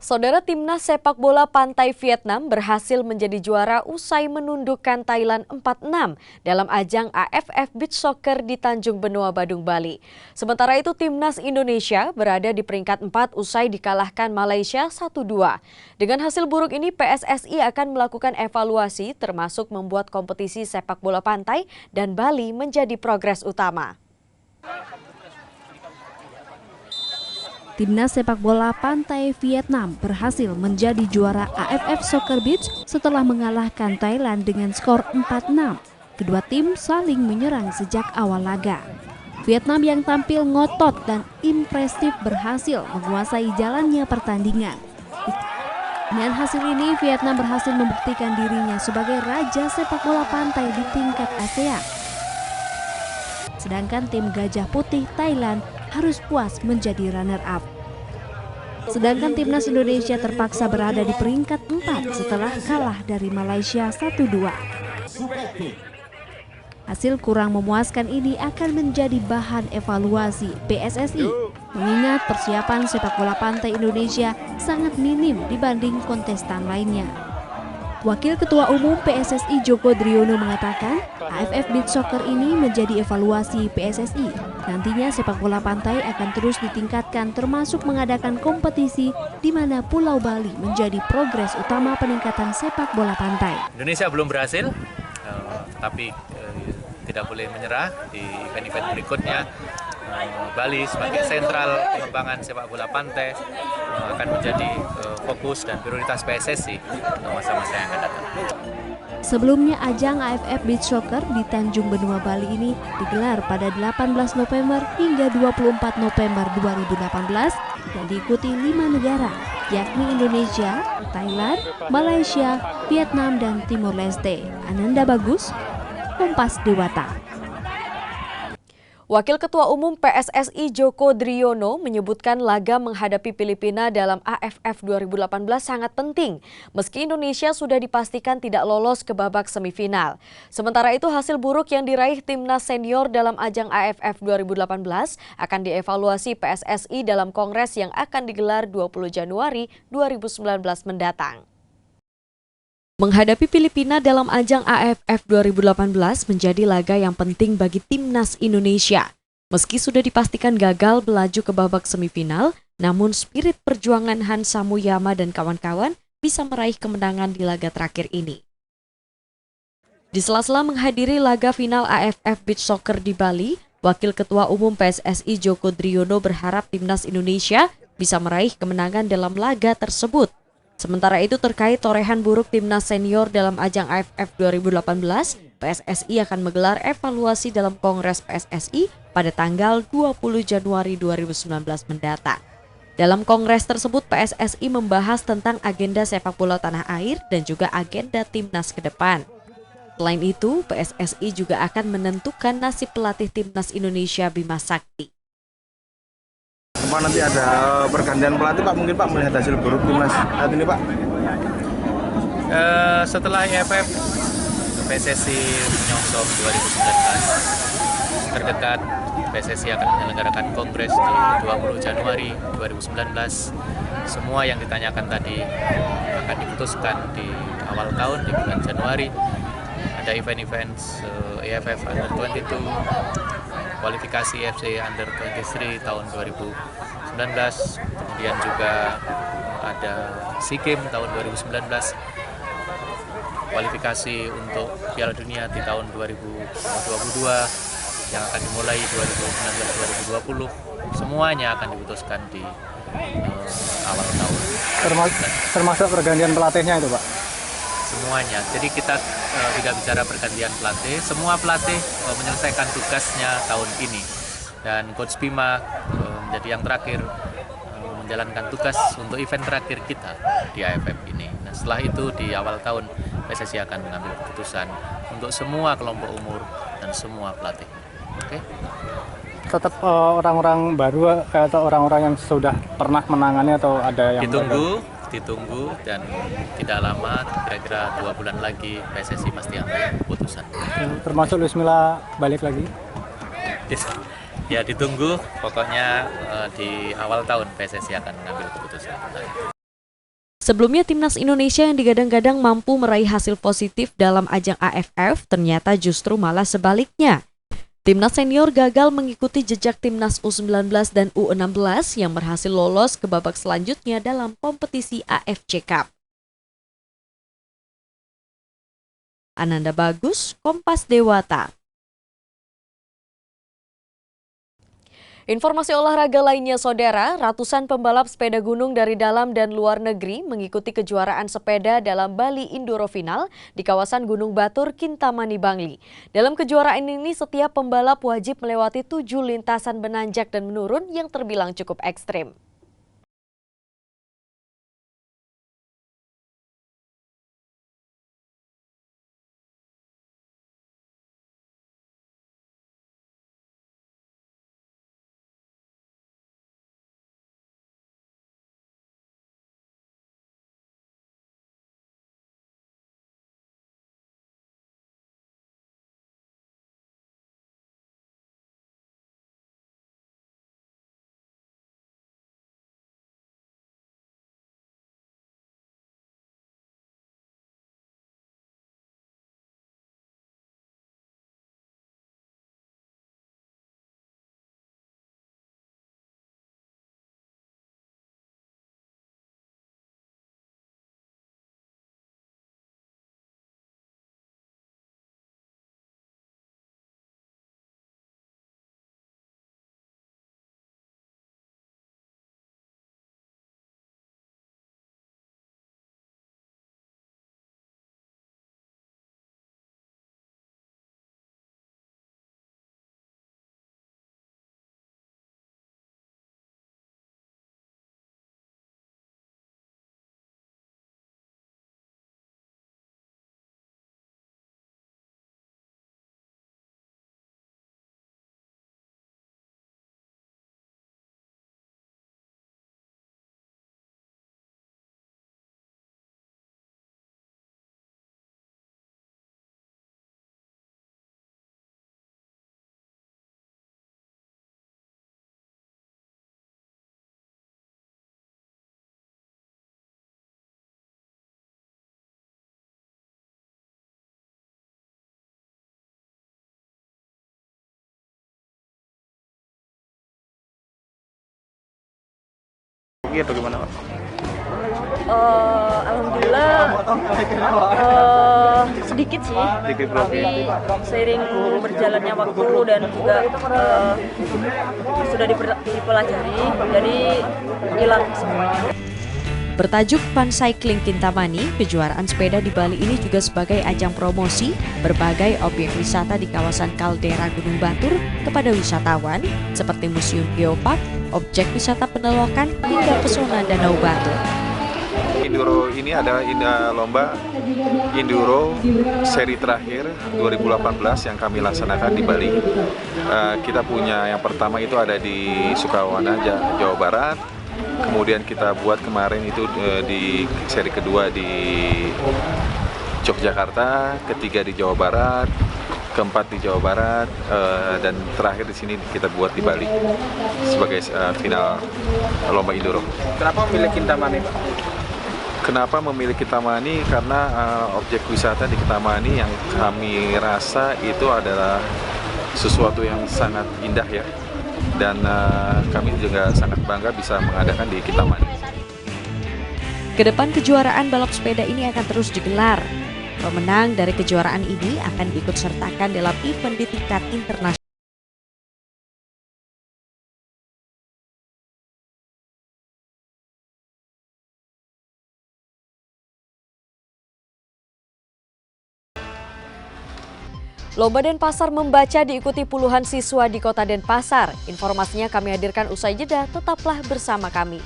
Saudara, timnas sepak bola pantai Vietnam berhasil menjadi juara usai menundukkan Thailand 4-6 dalam ajang AFF Beach Soccer di Tanjung Benoa, Badung, Bali. Sementara itu timnas Indonesia berada di peringkat 4 usai dikalahkan Malaysia 1-2. Dengan hasil buruk ini PSSI akan melakukan evaluasi termasuk membuat kompetisi sepak bola pantai dan Bali menjadi progres utama. Timnas sepak bola pantai Vietnam berhasil menjadi juara AFF Soccer Beach setelah mengalahkan Thailand dengan skor 4-6. Kedua tim saling menyerang sejak awal laga. Vietnam yang tampil ngotot dan impresif berhasil menguasai jalannya pertandingan. Dengan hasil ini, Vietnam berhasil membuktikan dirinya sebagai raja sepak bola pantai di tingkat ASEAN. Sedangkan tim Gajah Putih Thailand harus puas menjadi runner-up. Sedangkan timnas Indonesia terpaksa berada di peringkat 4 setelah kalah dari Malaysia 1-2. Hasil kurang memuaskan ini akan menjadi bahan evaluasi PSSI, mengingat persiapan sepak bola pantai Indonesia sangat minim dibanding kontestan lainnya. Wakil Ketua Umum PSSI Joko Driono mengatakan AFF Beach Soccer ini menjadi evaluasi PSSI. Nantinya sepak bola pantai akan terus ditingkatkan termasuk mengadakan kompetisi di mana Pulau Bali menjadi progres utama peningkatan sepak bola pantai. Indonesia belum berhasil, tapi tidak boleh menyerah di event-event berikutnya. Bali sebagai sentral pengembangan sepak bola pantai akan menjadi fokus dan prioritas PSSI untuk masa-masa yang akan datang. Sebelumnya ajang AFF Beach Soccer di Tanjung Benoa, Bali ini digelar pada 18 November hingga 24 November 2018 dan diikuti 5 negara, yakni Indonesia, Thailand, Malaysia, Vietnam, dan Timor Leste. Ananda Bagus, Kompas Dewata. Wakil Ketua Umum PSSI Joko Driono menyebutkan laga menghadapi Filipina dalam AFF 2018 sangat penting, meski Indonesia sudah dipastikan tidak lolos ke babak semifinal. Sementara itu hasil buruk yang diraih timnas senior dalam ajang AFF 2018 akan dievaluasi PSSI dalam kongres yang akan digelar 20 Januari 2019 mendatang. Menghadapi Filipina dalam ajang AFF 2018 menjadi laga yang penting bagi timnas Indonesia. Meski sudah dipastikan gagal melaju ke babak semifinal, namun spirit perjuangan Hansa Muyama dan kawan-kawan bisa meraih kemenangan di laga terakhir ini. Di sela-sela menghadiri laga final AFF Beach Soccer di Bali, Wakil Ketua Umum PSSI Joko Driono berharap timnas Indonesia bisa meraih kemenangan dalam laga tersebut. Sementara itu terkait torehan buruk timnas senior dalam ajang AFF 2018, PSSI akan menggelar evaluasi dalam Kongres PSSI pada tanggal 20 Januari 2019 mendatang. Dalam kongres tersebut PSSI membahas tentang agenda sepak bola tanah air dan juga agenda timnas ke depan. Selain itu, PSSI juga akan menentukan nasib pelatih timnas Indonesia Bima Sakti. Apa nanti ada pergantian pelatih Pak, mungkin Pak melihat hasil buruk timnas saat ini Pak? Setelah AFF PSSI menyongsong 2019 terdekat, PSSI akan menyelenggarakan kongres di 20 Januari 2019. Semua yang ditanyakan tadi akan diputuskan di awal tahun di bulan Januari. Ada event-event AFF Under 22, kualifikasi FC Under 23 tahun 2019, kemudian juga ada SEA Games tahun 2019, kualifikasi untuk Piala Dunia di tahun 2022 yang akan dimulai 2019-2020, semuanya akan diputuskan di awal tahun. Termasuk pergantian pelatihnya itu Pak? Semuanya, jadi kita tidak bicara pergantian pelatih, semua pelatih menyelesaikan tugasnya tahun ini dan Coach Bima menjadi yang terakhir menjalankan tugas untuk event terakhir kita di AFF ini. Nah, setelah itu di awal tahun PSSI akan mengambil keputusan untuk semua kelompok umur dan semua pelatih. Oke? Tetap orang-orang baru atau orang-orang yang sudah pernah menangani atau ada yang ditunggu dan tidak lama, kira-kira 2 bulan lagi PSSI pasti ambil keputusan. Termasuk Luis Milla balik lagi? Ya ditunggu, pokoknya di awal tahun PSSI akan mengambil keputusan. Sebelumnya timnas Indonesia yang digadang-gadang mampu meraih hasil positif dalam ajang AFF ternyata justru malah sebaliknya. Timnas senior gagal mengikuti jejak timnas U19 dan U16 yang berhasil lolos ke babak selanjutnya dalam kompetisi AFC Cup. Ananda Bagus, Kompas Dewata. Informasi olahraga lainnya, saudara, ratusan pembalap sepeda gunung dari dalam dan luar negeri mengikuti kejuaraan sepeda dalam Bali Enduro Final di kawasan Gunung Batur, Kintamani, Bangli. Dalam kejuaraan ini, setiap pembalap wajib melewati 7 lintasan menanjak dan menurun yang terbilang cukup ekstrim. Atau gimana, Pak? Alhamdulillah sedikit sih, tapi seiring berjalannya waktu dan juga sudah dipelajari, jadi hilang semuanya. Bertajuk Fun Cycling Kintamani, kejuaraan sepeda di Bali ini juga sebagai ajang promosi berbagai objek wisata di kawasan kaldera Gunung Batur kepada wisatawan seperti Museum Geopark, objek wisata penelokan hingga pesona Danau Batur. Enduro ini adalah lomba Enduro seri terakhir 2018 yang kami laksanakan di Bali. Kita punya yang pertama itu ada di Sukawana, Jawa Barat. Kemudian kita buat kemarin itu di seri kedua di Yogyakarta, ketiga di Jawa Barat, keempat di Jawa Barat, dan terakhir di sini kita buat di Bali sebagai final lomba Enduro. Kenapa memilih Kintamani, Pak? Kenapa memilih Kintamani? Karena objek wisata di Kintamani yang kami rasa itu adalah sesuatu yang sangat indah ya. Dan kami juga sangat bangga bisa mengadakan di Kintamani. Kedepan kejuaraan balap sepeda ini akan terus digelar. Pemenang dari kejuaraan ini akan diikut sertakan dalam event di tingkat internasional. Lomba Denpasar membaca diikuti puluhan siswa di Kota Denpasar. Informasinya kami hadirkan usai jeda, tetaplah bersama kami.